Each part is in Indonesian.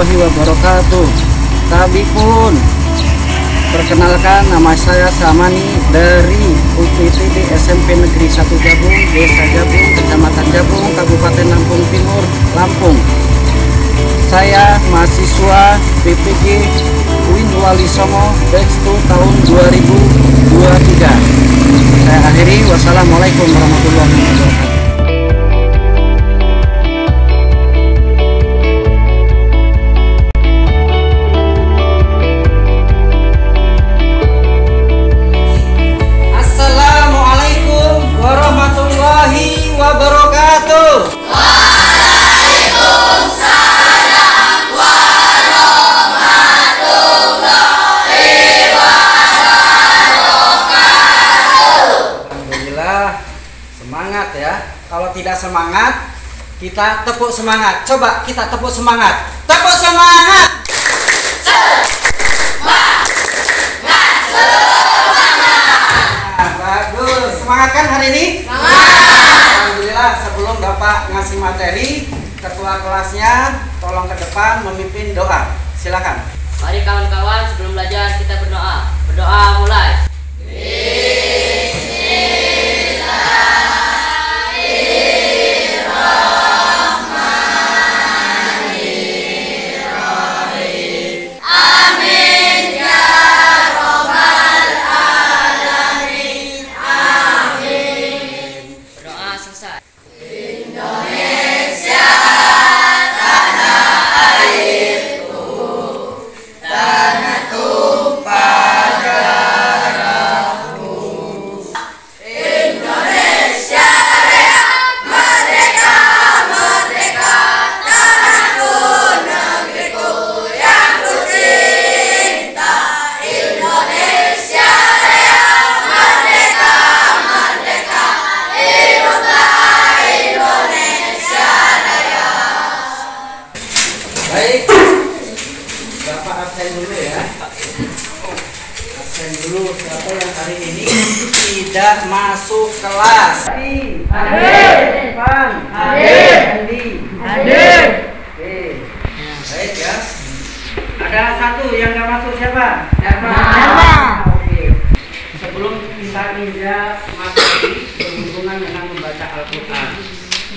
warahmatullahi wabarakatuh. Tabipun, perkenalkan nama saya Samani dari UPTD SMP Negeri 1 Jabung, Desa Jabung, Kecamatan Jabung, Kabupaten Lampung Timur, Lampung. Saya mahasiswa PPG UIN Wali Songo batch 2 tahun 2023. Saya akhiri, wassalamualaikum warahmatullahi wabarakatuh. Semangat ya. Kalau tidak semangat, kita tepuk semangat. Coba kita tepuk semangat. Tepuk semangat. Semangat. Nah, bagus. Semangat kan hari ini? Semangat. Alhamdulillah, sebelum Bapak ngasih materi, ketua kelasnya tolong ke depan memimpin doa. Silakan. Mari kawan-kawan, sebelum belajar kita berdoa. Berdoa mulai. Baik, Bapak absen dulu ya. Absen dulu. Siapa yang hari ini tidak masuk kelas? Hadir. Irfan. Hadir. Andi. Hadir. Oke. Baik ya. Ada satu yang nggak masuk, siapa? Oke. Sebelum kita pindah materi berhubungan dengan membaca Al-Quran,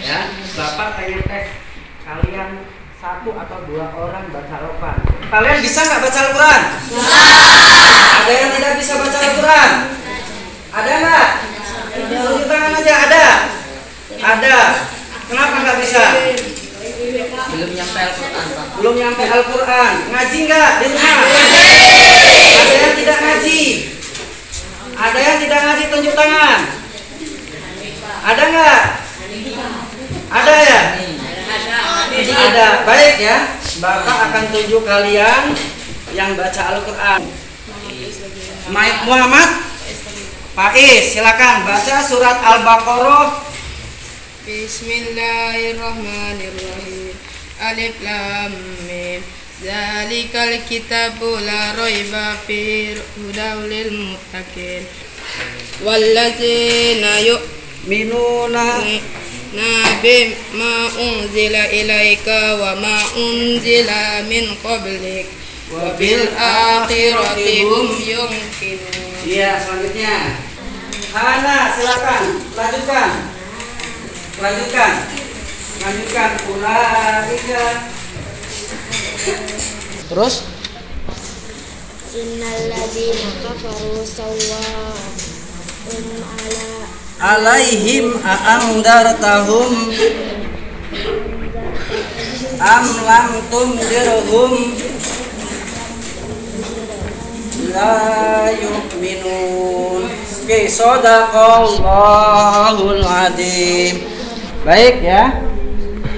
ya, Bapak pengen tes kalian 1 atau 2 orang baca Al-Quran. Kalian bisa nggak baca Al-Quran? Bisa. Ada yang tidak bisa baca Al-Quran? Ada nggak? Tunjuk tangan aja. Ada. Kenapa nggak bisa? Belum nyampe Al-Quran, Pak. Belum nyampe Al-Quran. Ngaji nggak di rumah? Ada yang tidak ngaji? Ada yang tidak ngaji, tunjuk tangan. Ada nggak? Ada ya? Ada. Baik ya, Bapak akan tunjuk kalian yang baca Al-Quran. Muhammad Faiz, silakan baca surat Al-Baqarah. Bismillahirrahmanirrahim. Alif Lam Mim. Zalikal kitabu la raiba fihi hudaw lil muttaqin. Wallazina yu'minuna Nabi ma unzila ilaika wa ma unzila min qablik wa bil akhirati hum yuqinun. Iya, selanjutnya Hana, silakan lanjutkan ulaika. Terus Innal ladzina kafaru sawwa'un alaihim a'amdartahum am lam tundirhum la yu'minun. Oke, shadaqallahul adzim. Baik ya,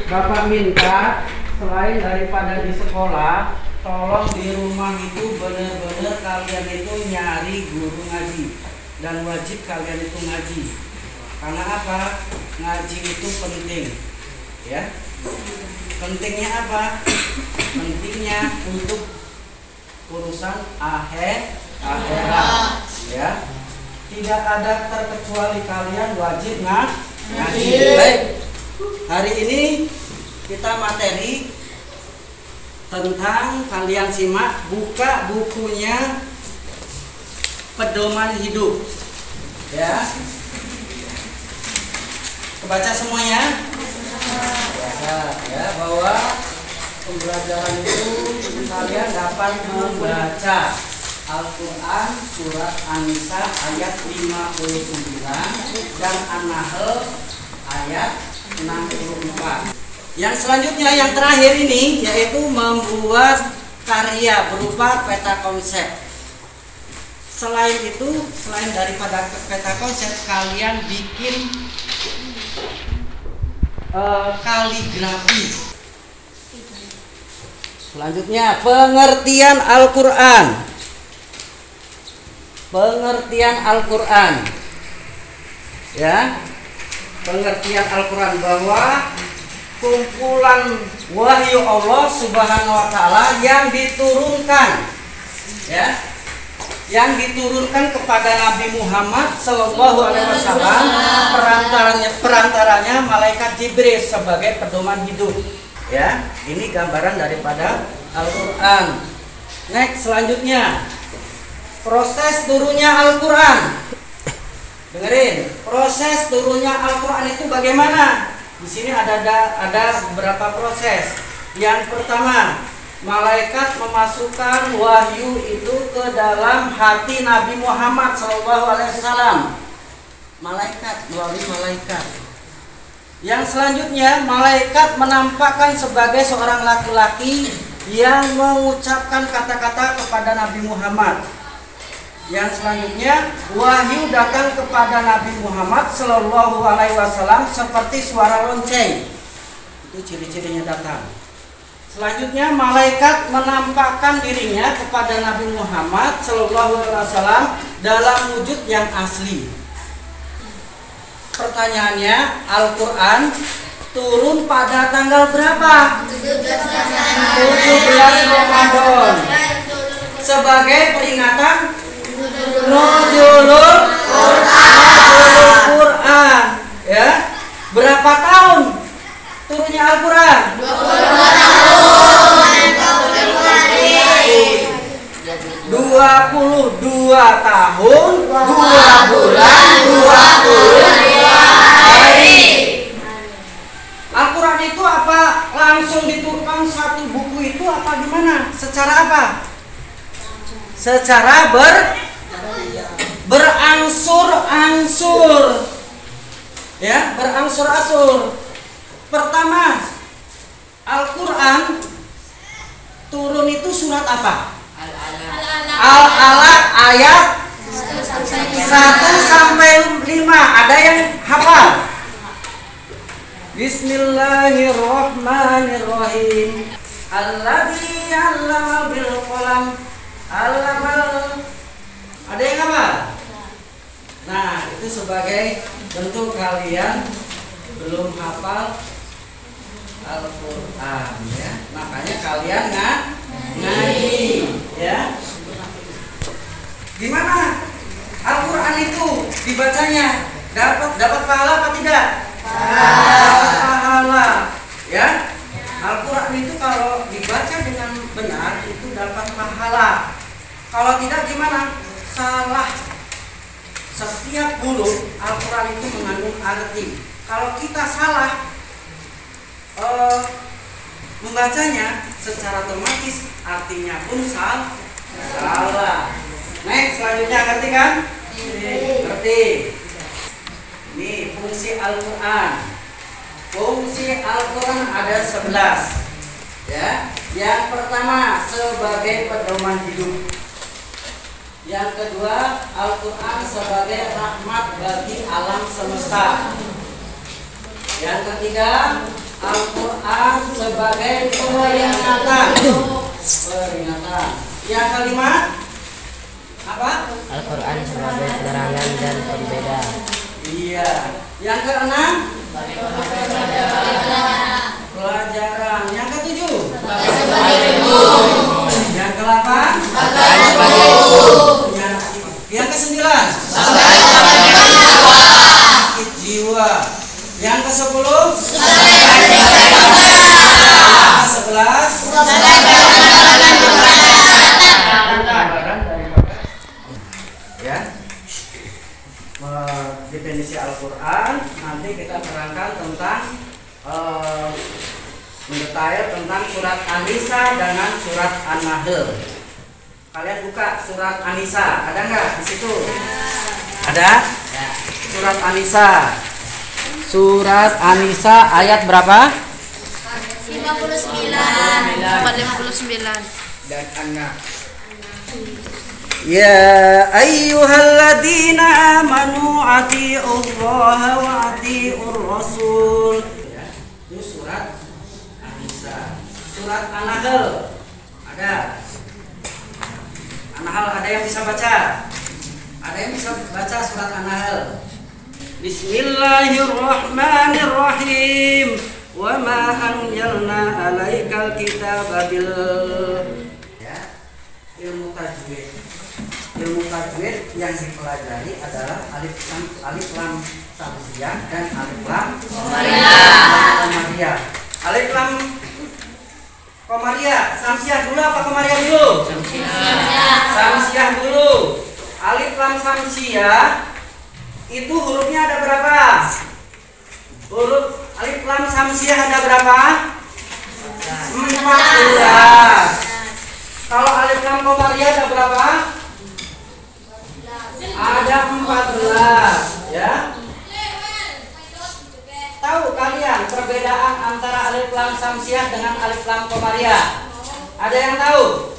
Bapak minta selain daripada di sekolah, tolong di rumah itu benar-benar kalian itu nyari guru ngaji, dan wajib kalian itu ngaji. Karena apa? Ngaji itu penting, ya. Pentingnya apa? Pentingnya untuk urusan akhirat, ya. Tidak ada terkecuali kalian wajib ngaji. Baik, hari ini kita materi tentang, kalian simak, buka bukunya Pedoman Hidup. Ya. Kebaca semuanya? Ya, bahwa pembelajaran itu kalian dapat membaca Al-Quran surat An-Nisa ayat 59 dan An-Nahl ayat 64. Yang selanjutnya, yang terakhir ini, yaitu membuat karya berupa peta konsep. Selain itu, selain daripada peta konsep, kalian bikin kaligrafi. Selanjutnya, pengertian Al-Quran. Pengertian Al-Quran. Ya, pengertian Al-Quran bahwa kumpulan wahyu Allah Subhanahu wa taala yang diturunkan, ya, yang diturunkan kepada Nabi Muhammad Sallallahu Alaihi Wasallam, perantaranya malaikat Jibril sebagai pedoman hidup. Ya, ini gambaran daripada Al-Quran. Next, selanjutnya proses turunnya Al-Quran. Dengerin, proses turunnya Al-Quran itu bagaimana? Di sini ada beberapa proses. Yang pertama, malaikat memasukkan wahyu itu ke dalam hati Nabi Muhammad SAW. Malaikat, melalui malaikat. Yang selanjutnya, malaikat menampakkan sebagai seorang laki-laki yang mengucapkan kata-kata kepada Nabi Muhammad. Yang selanjutnya, wahyu datang kepada Nabi Muhammad Sallallahu Alaihi Wasallam seperti suara lonceng. Itu ciri-cirinya datang. Selanjutnya, malaikat menampakkan dirinya kepada Nabi Muhammad Sallallahu Alaihi Wasallam dalam wujud yang asli. Pertanyaannya, Al-Quran turun pada tanggal berapa? 17 Ramadan. Sebagai peringatan Nuzulul Quran. Ya. Berapa tahun turunnya Al-Quran? 22 tahun, 2 bulan, 22 hari. Al-Quran itu apa? Langsung diturunkan satu buku itu apa gimana? Secara apa? Secara berangsur-angsur. Ya, berangsur-angsur. Pertama, Al-Quran turun itu surat apa? Al-Alaq ayat 1-5. Ada yang hafal? Bismillahirrahmanirrahim. Alladzi 'allama bil qalam. Ada yang hafal? Nah, itu sebagai bentuk kalian belum hafal Al-Quran, ya. Makanya kalian ngaji, ya. Gimana Al-Quran itu dibacanya? Dapat pahala apa tidak? Dapat pahala, ya. Al-Quran itu kalau dibaca dengan benar itu dapat pahala. Kalau tidak gimana? Salah. Setiap huruf Al-Quran itu mengandung arti. Kalau kita salah membacanya, secara otomatis artinya pun salah. Next, selanjutnya ngerti kan? Ngerti. Ini fungsi Al-Quran. Fungsi Al-Quran ada 11. Ya. Yang pertama, sebagai pedoman hidup. Yang kedua, Al-Quran sebagai rahmat bagi alam semesta. Yang ketiga, Al-Quran sebagai peringatan. Yang kelima, apa? Al-Quran sebagai penerangan dan pembeda. Iya. Yang keenam, pelajaran. Yang ketujuh, yang ke-8, yang ke-9, sakit jiwa. Yang ke-10, yang ke-11, nanti kita terangkan tentang mendetail tentang surat An-Nisa dengan surat An-Nahl. Kalian buka surat An-Nisa, ada nggak di situ? Ada? Surat An-Nisa. Surat An-Nisa ayat berapa? 59. Dan anak. Ya ayyuhalladzina amanu atiiullaha wa atiiur rasul. Ya, itu surat An-Nisa. Surat An-Nahl ada. An-Nahl ada yang bisa baca? Ada yang bisa baca surat An-Nahl? Bismillahirrahmanirrahim. Wa ma anzalna 'alaikal kitaba bil ilmu tajwid. Ilmu tajwid yang dipelajari adalah alif lam samsiah dan alif lam qamariyah. Alif lam qamariyah, samsiah dulu apa qamariyah dulu? Samsiah dulu. Alif lam samsiah itu hurufnya ada berapa? Huruf alif lam samsiah ada berapa? 14. Kalau alif lam qamariyah ada berapa? Ada 14, ya. Tahu kalian perbedaan antara alif lam samsiah dengan alif lam qamariyah? Ada yang tahu?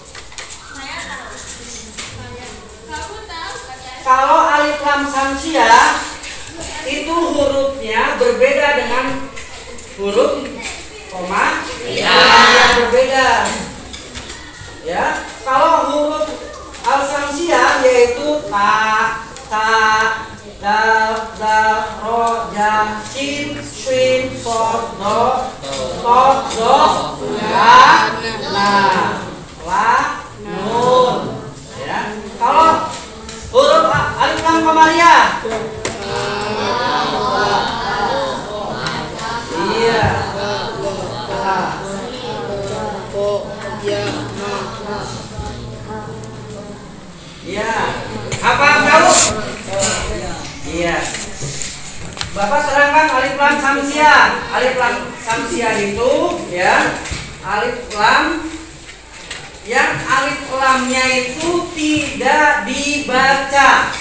Kalau alif lam samsiah itu hurufnya berbeda dengan huruf qamariyah berbeda. Ya, kalau huruf al-samsiah yaitu ta, dal, ro, ja, sin, shin, sod, do, la, nun. Ya, kalau huruf alif lam qamariyah, iya, iya. Apa tahu? Iya. Bapak terangkan alif lam samsiah. Alif lam samsiah itu ya, alif lam yang alif lamnya itu tidak dibaca.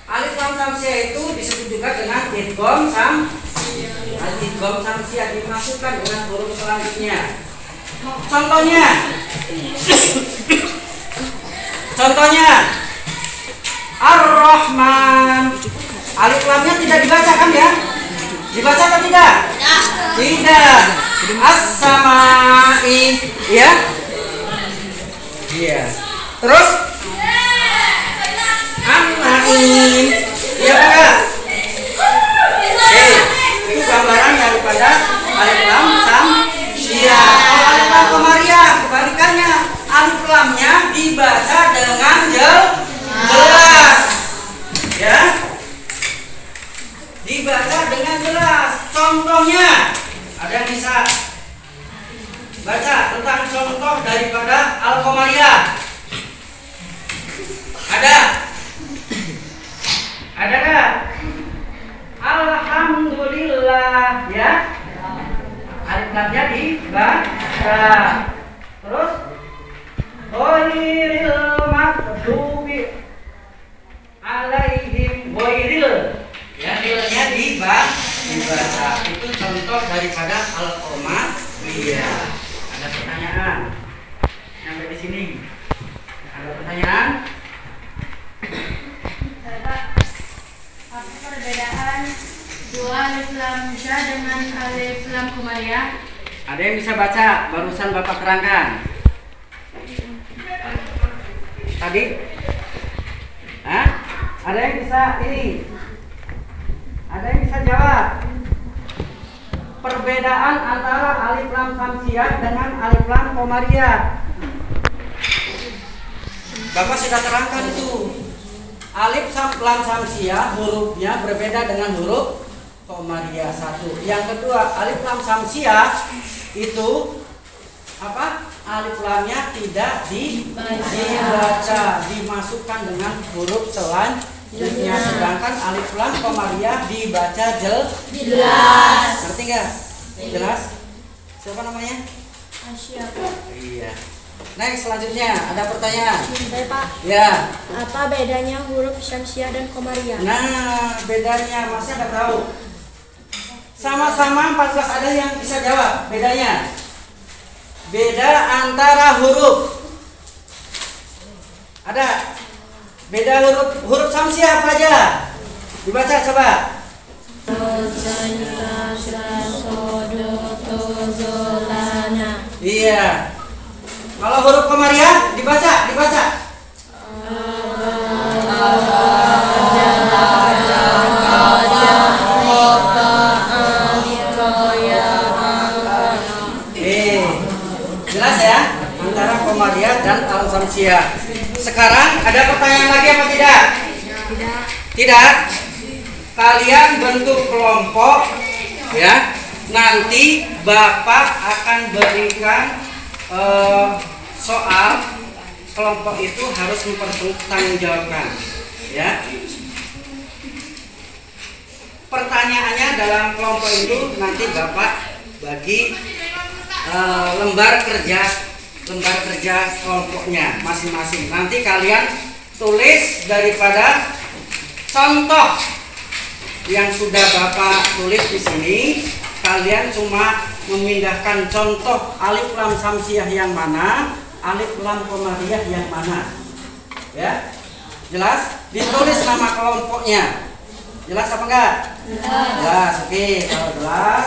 Alif lam samsiah itu disebut juga dengan idgham samsiah. Idgham samsiah dimasukkan dengan huruf selanjutnya. Contohnya Ar-Rahman. Alif lamnya tidak dibaca kan ya? Dibaca atau tidak? Tidak. As-Sama'i, ya? Iya. Terus An-Naim, iya enggak? Itu gambaran daripada alif lam samsiah. Kalau alif lam qamariyah kebalikannya, alif lamnya dibaca dengan jelas, ya, dibaca dengan jelas. Contohnya, ada yang bisa baca tentang contoh daripada al-qamariyah? Ada nggak? Alhamdulillah, ya, alif lamnya dibaca. Terus ghairil maghdubi alaihim, ghairil, ya, ilnya dibaca. Itu contoh daripada al-qamariyah. Ada pertanyaan sampai di sini? Ada pertanyaan? Apa perbedaan dua alif lam syah dengan alif lam qamariyah? Ada yang bisa baca? Barusan Bapak terangkan tadi. Hah? Ada yang bisa ini? Ada yang bisa jawab? Perbedaan antara alif lam samsiah dengan alif lam qamariyah. Bapak sudah terangkan itu. Alif lam samsiah hurufnya berbeda dengan huruf qamariyah satu. Yang kedua, alif lam samsiah itu apa? Alif lamnya tidak dibaca, dimasukkan dengan huruf selanjutnya. Ya, sedangkan alif lam komariah dibaca jelas. Ngerti nggak? Jelas? Siapa namanya? Asia. Iya. Next, selanjutnya ada pertanyaan. Baik Pak, Ya. apa bedanya huruf syamsiah dan komariah? Nah, bedanya masih ada tahu. Sama-sama 14 ada yang bisa jawab. Bedanya. Beda antara huruf. Ada. Beda huruf syamsiah apa aja? Dibaca coba. Iya. Kalau huruf komariah dibaca. Jelas ya antara komariah dan al-syamsiah. Sekarang ada pertanyaan lagi apa tidak? Tidak. Kalian bentuk kelompok ya. Nanti Bapak akan berikan soal. Kelompok itu harus mempertanggungjawabkan ya. Pertanyaannya dalam kelompok itu nanti Bapak bagi lembar kerja kelompoknya masing-masing. Nanti kalian tulis daripada contoh yang sudah Bapak tulis di sini. Kalian cuma memindahkan contoh alif lam syamsiah yang mana, alif lam komariah yang mana. Ya. Jelas? Ditulis nama kelompoknya. Jelas apa enggak? Jelas. Oke, kalau jelas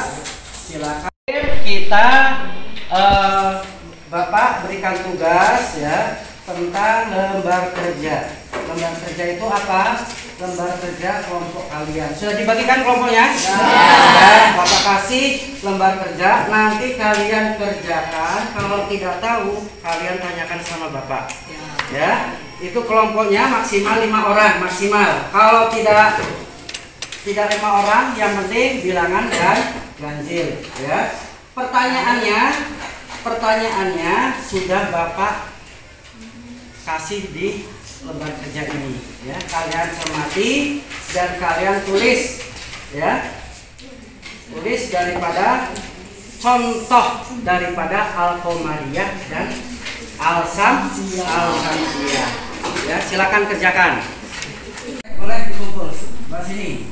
silakan kita Bapak berikan tugas ya tentang lembar kerja. Lembar kerja itu apa? Lembar kerja kelompok kalian. Sudah dibagikan kelompoknya? Ya. Bapak kasih lembar kerja. Nanti kalian kerjakan. Kalau tidak tahu, kalian tanyakan sama Bapak. Ya. Itu kelompoknya maksimal 5 orang maksimal. Kalau tidak 5 orang, yang penting bilangan dan ganjil. Ya. Pertanyaannya sudah Bapak kasih di lembar kerja ini ya. Kalian cermati dan kalian tulis ya. Tulis daripada contoh daripada al-komariah dan al-syamsiah. Ya, silakan kerjakan. Boleh dikumpul sebelah sini.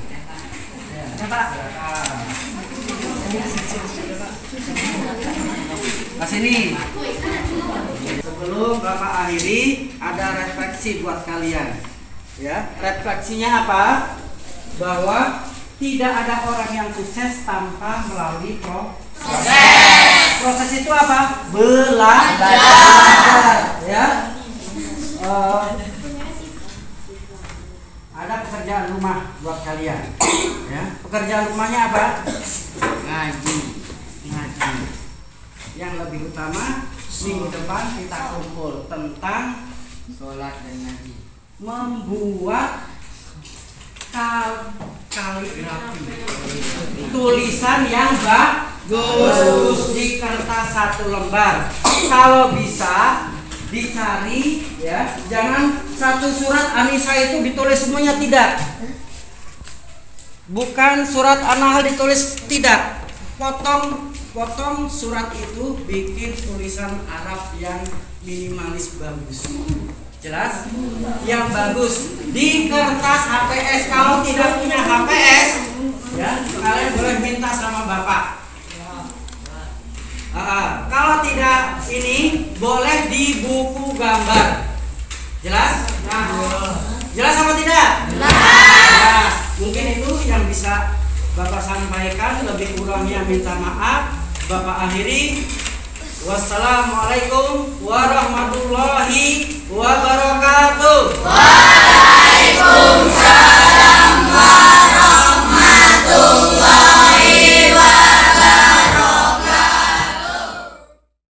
Ya, Pak. Ke sini. Sebelum Bapak akhiri, ada refleksi buat kalian. Ya, refleksinya apa? Bahwa tidak ada orang yang sukses tanpa melalui proses. Proses itu apa? Belajar. Ya. Ada pekerjaan rumah buat kalian. Ya. Pekerjaan rumahnya apa? Ngaji. Yang lebih utama minggu depan kita kumpul tentang sholat dan ngaji. Membuat kaligrafi, tulisan yang bagus di kertas 1 lembar. Kalau bisa dicari ya, jangan satu surat Anissa itu ditulis semuanya, tidak. Bukan surat An-Nahl ditulis, tidak. Potong surat itu, bikin tulisan Arab yang minimalis bagus. Jelas? Yang bagus di kertas HPS. Kalau tidak punya HPS, ya kalian boleh minta sama Bapak. Kalau tidak ini boleh di buku gambar. Jelas? Jelas apa tidak? Jelas. Mungkin itu yang bisa Bapak sampaikan. Lebih kurangnya minta maaf. Bapak akhiri. Wassalamualaikum warahmatullahi